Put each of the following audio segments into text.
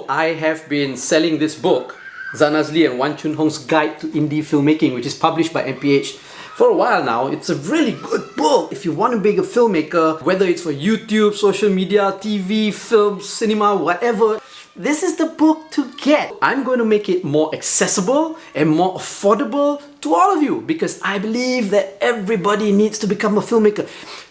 I have been selling this book, Zanazli and Wan Chun Hong's Guide to Indie Filmmaking, which is published by MPH. For a while now. It's a really good book if you want to be a filmmaker, whether it's for YouTube, social media, TV, film, cinema, whatever. This is the book to get. I'm going to make it more accessible and more affordable to all of you because I believe that everybody needs to become a filmmaker.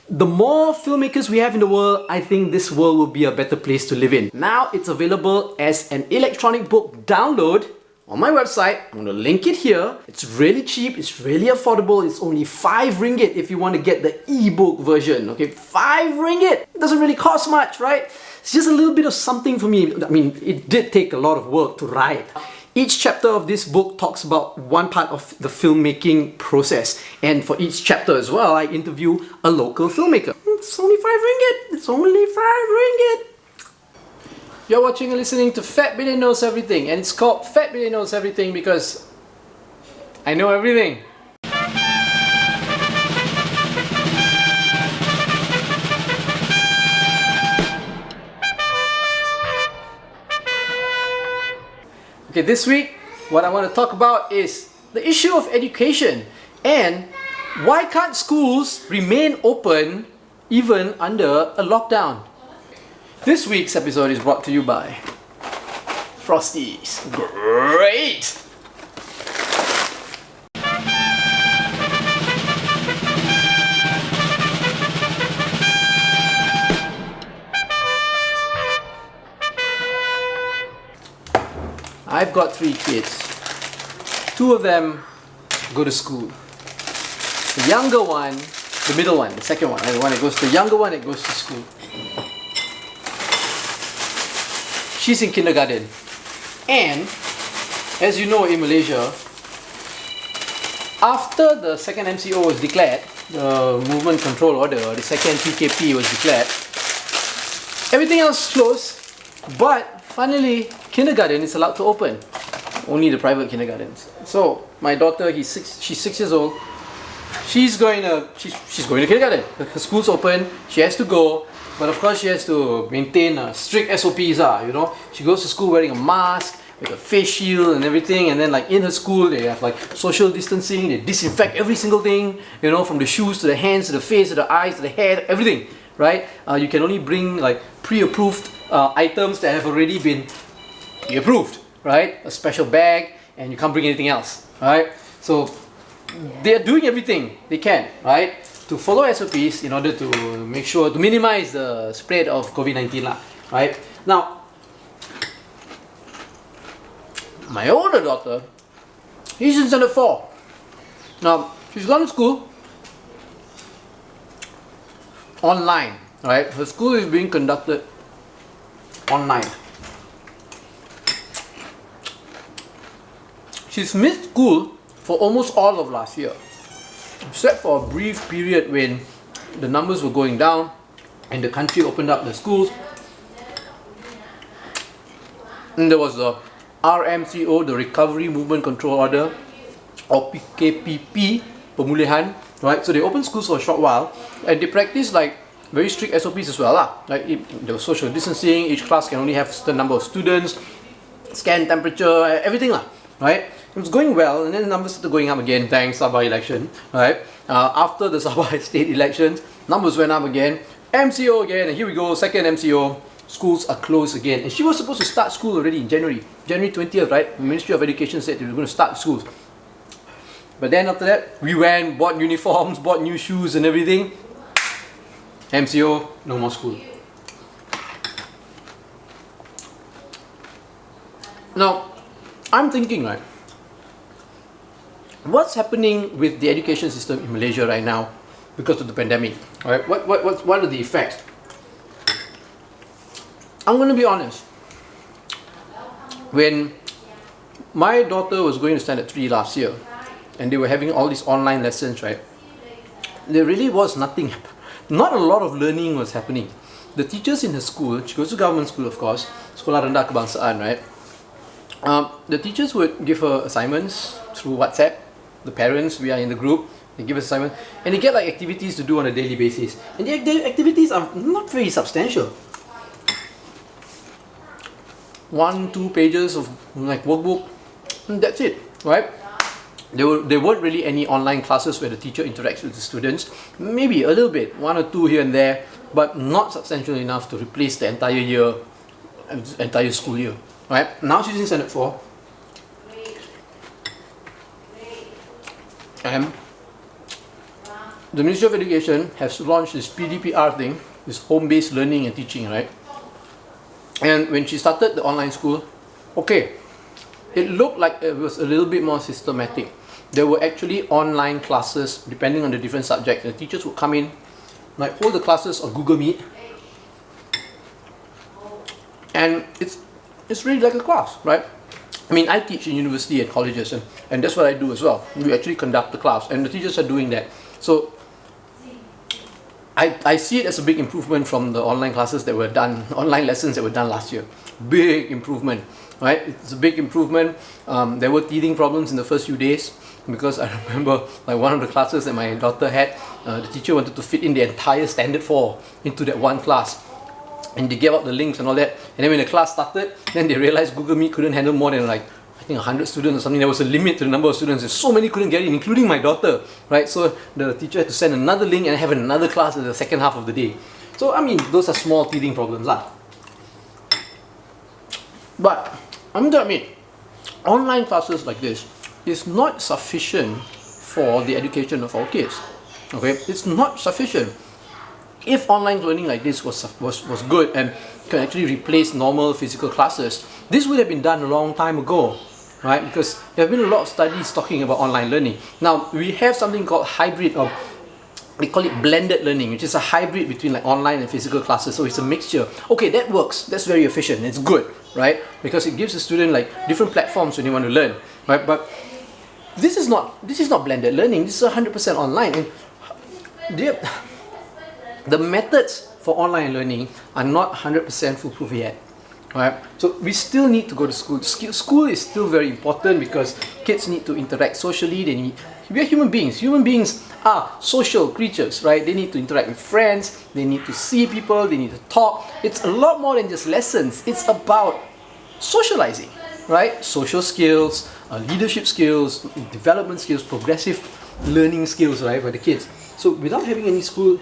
The more filmmakers we have in the world, I think this world will be a better place to live in. Now it's available as an electronic book download on my website. I'm going to link it here. It's really cheap, it's really affordable. It's only 5 ringgit if you want to get the ebook version. Okay, 5 ringgit. It doesn't really cost much, right? It's just a little bit of something for me. I mean, it did take a lot of work to write. Each chapter of this book talks about one part of the filmmaking process. And for each chapter as well, I interview a local filmmaker. It's only 5 ringgit. It's only 5 ringgit. You're watching and listening to Fat Bidin Knows Everything, and it's called Fat Bidin Knows Everything because I know everything. Okay, this week, what I want to talk about is the issue of education and why can't schools remain open even under a lockdown? This week's episode is brought to you by Frosties. Great! I've got 3 kids. 2 of them go to school. The younger one, the middle one, the second one, the one that goes to the younger one that goes to school. She's in kindergarten. And, as you know in Malaysia, after the second MCO was declared, the Movement Control Order, the second PKP was declared, everything else closed, but finally, kindergarten is allowed to open. Only the private kindergartens. So, my daughter, she's 6 years old. She's going to kindergarten. Her school's open. She has to go. But of course, she has to maintain strict SOPs. You know, she goes to school wearing a mask, with a face shield and everything. And then, like in her school, they have like social distancing. They disinfect every single thing. You know, from the shoes to the hands to the face to the eyes to the hair, everything. Right? You can only bring like pre-approved items that have already been approved. Right? A special bag, and you can't bring anything else. Right? So they're doing everything they can. Right? To follow SOPs in order to make sure to minimize the spread of COVID-19 right? Now, my older daughter, she's in standard 4. Now, she's gone to school online, right? Her school is being conducted online. She's missed school for almost all of last year, except for a brief period when the numbers were going down and the country opened up the schools. And there was the RMCO, the Recovery Movement Control Order, or PKPP, pemulihan, right? So they opened schools for a short while and they practiced like very strict SOPs as well. Like there was social distancing, each class can only have a certain number of students, scan temperature, everything, right? It was going well, and then the numbers started going up again, thanks Sabah election, right? After the Sabah state elections, numbers went up again, MCO again, and here we go, second MCO, schools are closed again. And she was supposed to start school already in January 20th, right? The Ministry of Education said they were going to start schools. But then after that, we went, bought uniforms, bought new shoes and everything. MCO, no more school. Now, I'm thinking, right? What's happening with the education system in Malaysia right now because of the pandemic? Right? What are the effects? I'm going to be honest. When my daughter was going to standard 3 last year, and they were having all these online lessons, right? There really was nothing. Not a lot of learning was happening. The teachers in her school, she goes to government school, of course, Sekolah Rendah Kebangsaan, right? The teachers would give her assignments through WhatsApp. The parents, we are in the group, they give us assignments, and they get like activities to do on a daily basis. And the activities are not very substantial. 1-2 pages of like workbook, and that's it, right? There weren't really any online classes where the teacher interacts with the students. Maybe a little bit, 1 or 2 here and there, but not substantial enough to replace the entire year, entire school year, right? Now she's in Standard 4, and the Ministry of Education has launched this PDPR thing, this home-based learning and teaching, right? And when she started the online school, okay, it looked like it was a little bit more systematic. There were actually online classes depending on the different subjects. The teachers would come in, like hold the classes on Google Meet, and it's really like a class, right? I mean, I teach in university and colleges, and that's what I do as well. We actually conduct the class, and the teachers are doing that. So I see it as a big improvement from the online classes that were done, online lessons that were done last year. Big improvement, right? It's a big improvement. There were teething problems in the first few days, because I remember like one of the classes that my daughter had, the teacher wanted to fit in the entire Standard 4 into that one class, and they gave out the links and all that, and then when the class started, then they realized Google Meet couldn't handle more than like I think 100 students or something. There was a limit to the number of students, and so many couldn't get in, including my daughter, right? So the teacher had to send another link and have another class in the second half of the day. So I mean, those are small teething problems lah. But I'm gonna admit, online classes like this is not sufficient for the education of our kids. Okay, it's not sufficient. If online learning like this was good and can actually replace normal physical classes, this would have been done a long time ago, right? Because there have been a lot of studies talking about online learning. Now we have something called hybrid, or we call it blended learning, which is a hybrid between like online and physical classes. So it's a mixture. Okay, that works. That's very efficient. It's good, right? Because it gives the student like different platforms when they want to learn, right? But this is not blended learning. This is 100% online, and the methods for online learning are not 100% foolproof yet, right? So we still need to go to school. School is still very important because kids need to interact socially. We are human beings. Human beings are social creatures, right? They need to interact with friends. They need to see people. They need to talk. It's a lot more than just lessons. It's about socializing, right? Social skills, leadership skills, development skills, progressive learning skills, right, for the kids. So without having any schools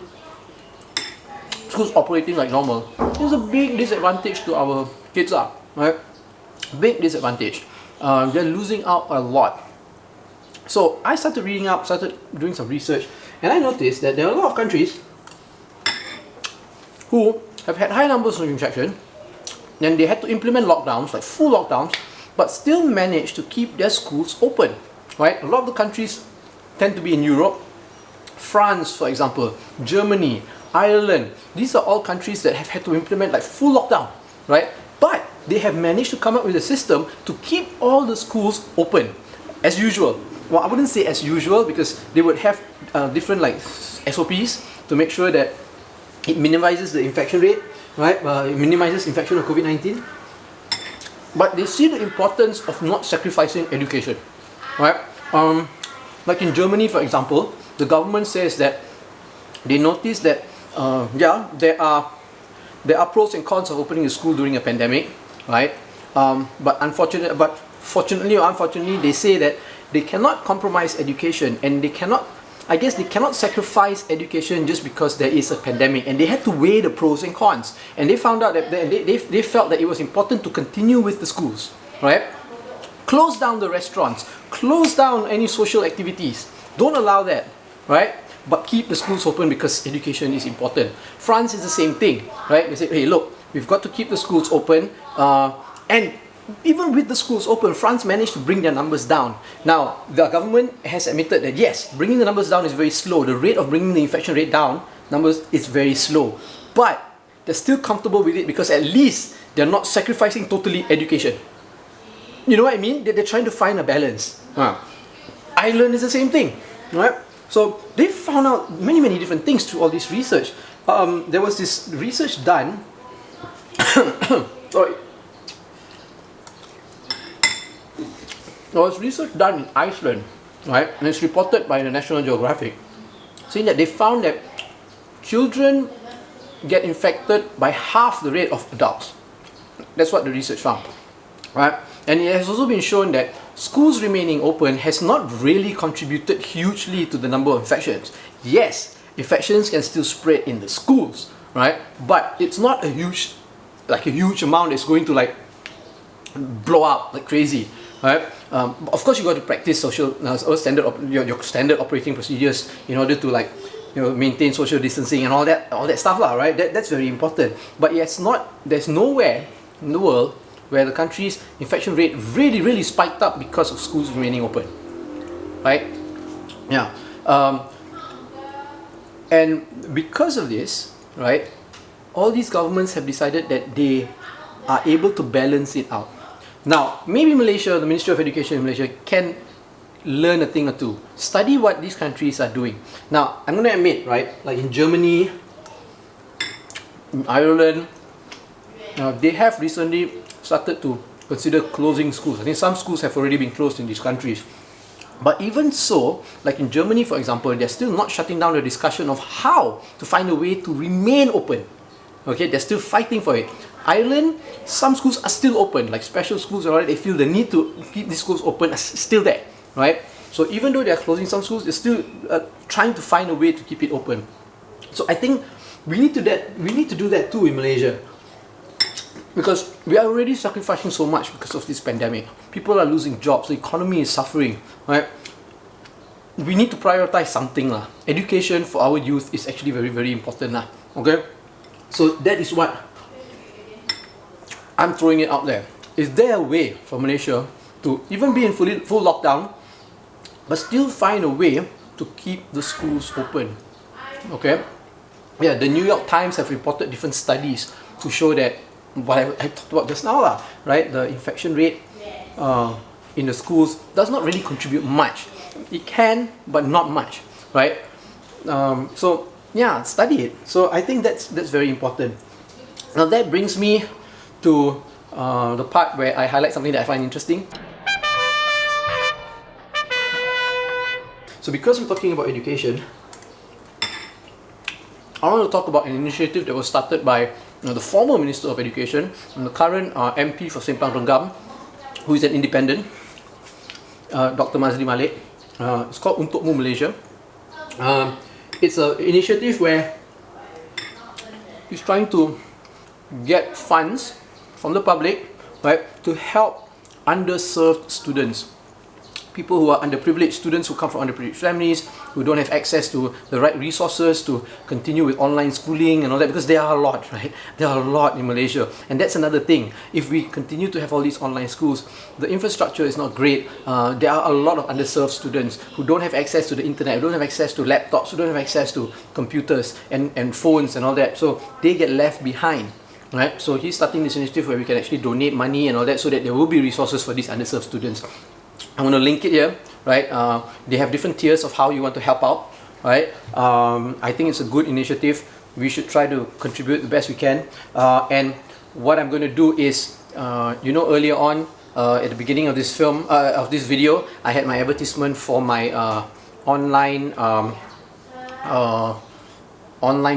operating like normal, there's a big disadvantage to our kids, right? Big disadvantage. They're losing out a lot. So I started reading up, started doing some research, and I noticed that there are a lot of countries who have had high numbers of infection, and they had to implement lockdowns, like full lockdowns, but still managed to keep their schools open, right? A lot of the countries tend to be in Europe. France, for example, Germany, Ireland, these are all countries that have had to implement like full lockdown, right? But they have managed to come up with a system to keep all the schools open as usual. Well, I wouldn't say as usual, because they would have different like SOPs to make sure that it minimizes the infection rate, right? It minimizes infection of COVID-19. But they see the importance of not sacrificing education, right? Like in Germany, for example, the government says that they notice that there are pros and cons of opening a school during a pandemic, right? But fortunately or unfortunately, they say that they cannot compromise education, and they cannot sacrifice education just because there is a pandemic, and they had to weigh the pros and cons, and they found out that they felt that it was important to continue with the schools, right? Close down the restaurants, close down any social activities, don't allow that, right? But keep the schools open because education is important. France is the same thing, right? They say, hey, look, we've got to keep the schools open, and even with the schools open, France managed to bring their numbers down. Now, the government has admitted that yes, bringing the numbers down is very slow. The rate of bringing the infection rate down, numbers, is very slow. But they're still comfortable with it because at least they're not sacrificing totally education. You know what I mean? They're trying to find a balance. Ireland is the same thing, right? So they found out many different things through all this research. There was this research done. Sorry. There was research done in Iceland, right? And it's reported by the National Geographic, saying that they found that children get infected by half the rate of adults. That's what the research found, right? And it has also been shown that schools remaining open has not really contributed hugely to the number of infections. Yes, infections can still spread in the schools, right? But it's not a huge amount that's going to like blow up like crazy, right? Of course, you got to practice your standard operating procedures in order to like maintain social distancing and all that stuff lah, right? That's very important. But there's nowhere in the world where the country's infection rate really spiked up because of schools remaining open, right? Yeah. And because of this, right, all these governments have decided that they are able to balance it out. Now, maybe Malaysia, the Ministry of Education in Malaysia, can learn a thing or two. Study what these countries are doing. Now, I'm going to admit, right, like in Germany, in Ireland, they have recently started to consider closing schools. I think some schools have already been closed in these countries. But even so, like in Germany, for example, they're still not shutting down the discussion of how to find a way to remain open. Okay, they're still fighting for it. Ireland, some schools are still open, like special schools, alright, they feel the need to keep these schools open are still there, right? So even though they're closing some schools, they're still trying to find a way to keep it open. So I think we need to do that too in Malaysia. Because we are already sacrificing so much because of this pandemic. People are losing jobs, the economy is suffering, right? We need to prioritize something lah. Education for our youth is actually very important lah. Okay? So that is what I'm throwing it out there. Is there a way for Malaysia to even be in full lockdown, but still find a way to keep the schools open? Okay? Yeah, the New York Times have reported different studies to show that what I talked about just now lah, right? The infection rate in the schools does not really contribute much. It can, but not much, right? So yeah, study it. So I think that's very important. Now that brings me to the part where I highlight something that I find interesting. So because we're talking about education, I want to talk about an initiative that was started by the former Minister of Education and the current MP for Simpang Renggam, who is an independent, Dr. Mazli Malik. It's called Untuk Malaysia. It's an initiative where he's trying to get funds from the public, right, to help underserved students. People who are underprivileged, students who come from underprivileged families, who don't have access to the right resources to continue with online schooling and all that, because there are a lot, right? There are a lot in Malaysia. And that's another thing. If we continue to have all these online schools, the infrastructure is not great. There are a lot of underserved students who don't have access to the internet, who don't have access to laptops, who don't have access to computers and phones and all that. So they get left behind. Right? So he's starting this initiative where we can actually donate money and all that so that there will be resources for these underserved students. I'm going to link it here, right? They have different tiers of how you want to help out, right? I think it's a good initiative. We should try to contribute the best we can. And what I'm going to do is, earlier on, at the beginning of this video, I had my advertisement for my online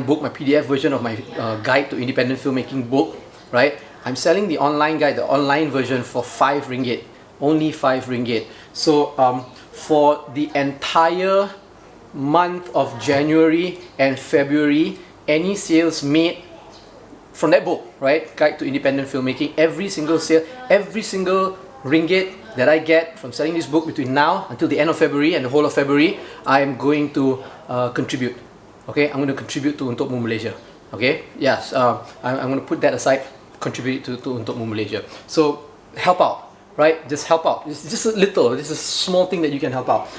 book, my PDF version of my guide to independent filmmaking book, right? I'm selling the online guide, the online version, for 5 ringgit. Only 5 ringgit. So for the entire month of January and February, any sales made from that book, right, Guide to Independent Filmmaking, every single sale, every single ringgit that I get from selling this book between now until the end of February and the whole of February, I'm going to contribute. Okay, I'm going to contribute to Untuk Malaysia. Okay, yes, I'm going to put that aside, contribute to Untuk Malaysia. So help out. Right, just help out. It's just a little, it's a small thing that you can help out.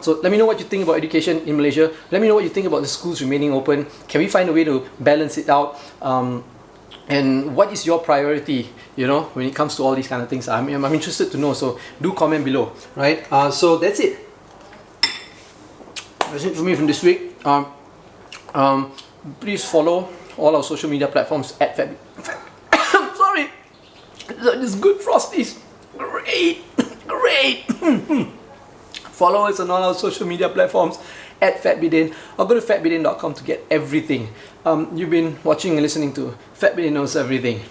So let me know what you think about education in Malaysia. Let me know what you think about the schools remaining open. Can we find a way to balance it out? And what is your priority, when it comes to all these kind of things? I'm interested to know, so do comment below, right? So that's it. That's it for me from this week. Please follow all our social media platforms at sorry, this good frosties. Great. Follow us on all our social media platforms at Bidin, or go to fatbidin.com to get everything. You've been watching and listening to Bidin Knows Everything.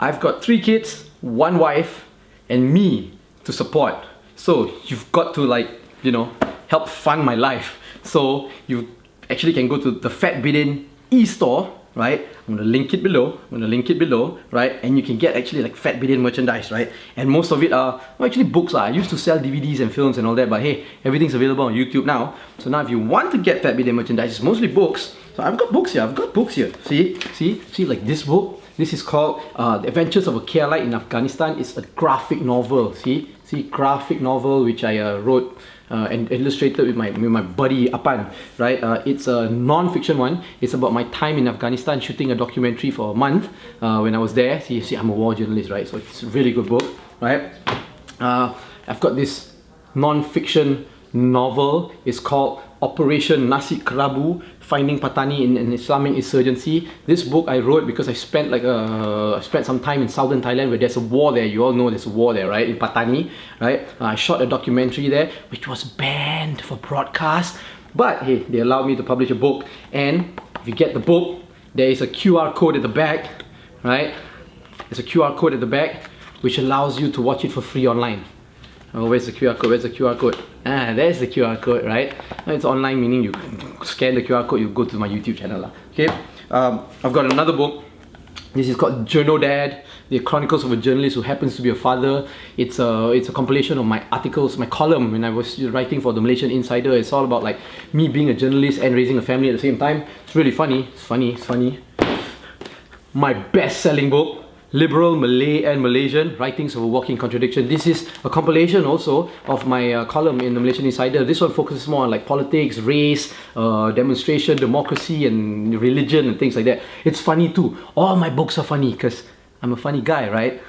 I've got 3 kids, 1 wife, and me to support. So you've got to, like, you know, help fund my life. So you actually can go to the Fat Bidin e-store, right? I'm gonna link it below. Right? And you can get actually like Fat Bidin merchandise, right? And most of it are, well, actually books. I used to sell DVDs and films and all that, but hey, everything's available on YouTube now. So now if you want to get Fat Bidin merchandise, it's mostly books. So I've got books here. See, like this book. This is called The Adventures of a KLite in Afghanistan. It's a graphic novel. See, graphic novel which I wrote and illustrated with my buddy Apan, right? It's a non-fiction one. It's about my time in Afghanistan shooting a documentary for a month when I was there. See, I'm a war journalist, right? So it's a really good book, right? I've got this non-fiction novel. It's called Operation Nasi Kerabu, Finding Patani in an Islamic Insurgency. This book I wrote because I spent some time in southern Thailand where there's a war there. You all know there's a war there, right? In Patani, right? I shot a documentary there which was banned for broadcast, but hey, they allowed me to publish a book. And if you get the book, there is a QR code at the back, right? There's a QR code at the back which allows you to watch it for free online. Oh, where's the QR code? Where's the QR code? Ah, there's the QR code, right? It's online, meaning you scan the QR code, you go to my YouTube channel. Okay, I've got another book. This is called Journo Dad, The Chronicles of a Journalist Who Happens to Be a Father. It's a compilation of my articles, my column when I was writing for the Malaysian Insider. It's all about like me being a journalist and raising a family at the same time. It's really funny. It's funny. My best-selling book, Liberal, Malay and Malaysian, Writings of a Walking Contradiction. This is a compilation also of my column in the Malaysian Insider. This one focuses more on like politics, race, demonstration, democracy and religion and things like that. It's funny too. All my books are funny because I'm a funny guy, right?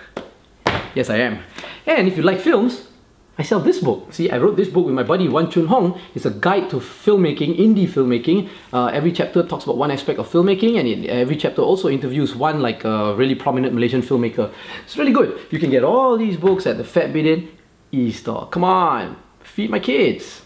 Yes, I am. And if you like films, I sell this book. See, I wrote this book with my buddy Wan Chun Hong. It's a guide to filmmaking, indie filmmaking. Every chapter talks about one aspect of filmmaking, and every chapter also interviews one like a really prominent Malaysian filmmaker. It's really good. You can get all these books at the Fat Bidin e-store. Come on, feed my kids.